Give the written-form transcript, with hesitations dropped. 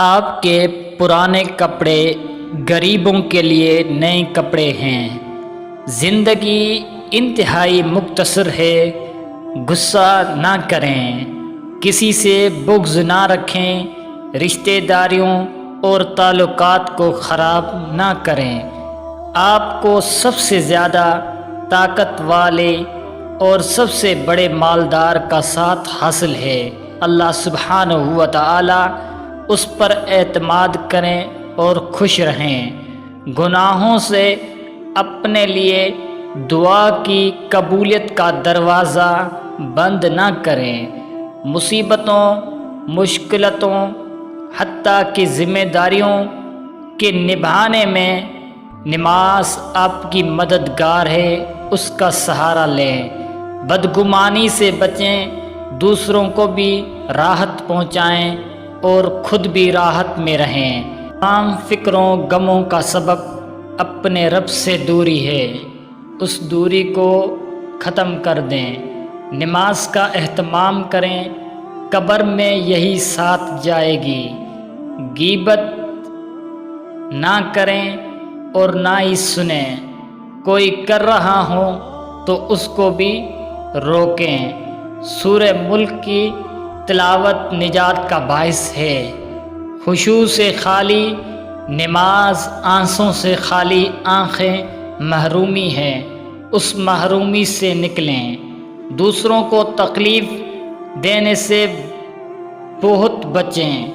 آپ کے پرانے کپڑے غریبوں کے لیے نئے کپڑے ہیں۔ زندگی انتہائی مختصر ہے، غصہ نہ کریں، کسی سے بغض نہ رکھیں، رشتہ داریوں اور تعلقات کو خراب نہ کریں۔ آپ کو سب سے زیادہ طاقت والے اور سب سے بڑے مالدار کا ساتھ حاصل ہے، اللہ سبحانہ و تعالی۔ اس پر اعتماد کریں اور خوش رہیں۔ گناہوں سے اپنے لیے دعا کی قبولیت کا دروازہ بند نہ کریں۔ مصیبتوں، مشکلاتوں، حتیٰ کہ ذمہ داریوں کے نبھانے میں نماز آپ کی مددگار ہے، اس کا سہارا لیں۔ بدگمانی سے بچیں، دوسروں کو بھی راحت پہنچائیں اور خود بھی راحت میں رہیں۔ تمام فکروں غموں کا سبب اپنے رب سے دوری ہے، اس دوری کو ختم کر دیں۔ نماز کا اہتمام کریں، قبر میں یہی ساتھ جائے گی۔ غیبت نہ کریں اور نہ ہی سنیں، کوئی کر رہا ہو تو اس کو بھی روکیں۔ سورہ ملک کی تلاوت نجات کا باعث ہے۔ خشوع سے خالی نماز، آنسوں سے خالی آنکھیں محرومی ہے، اس محرومی سے نکلیں۔ دوسروں کو تکلیف دینے سے بہت بچیں۔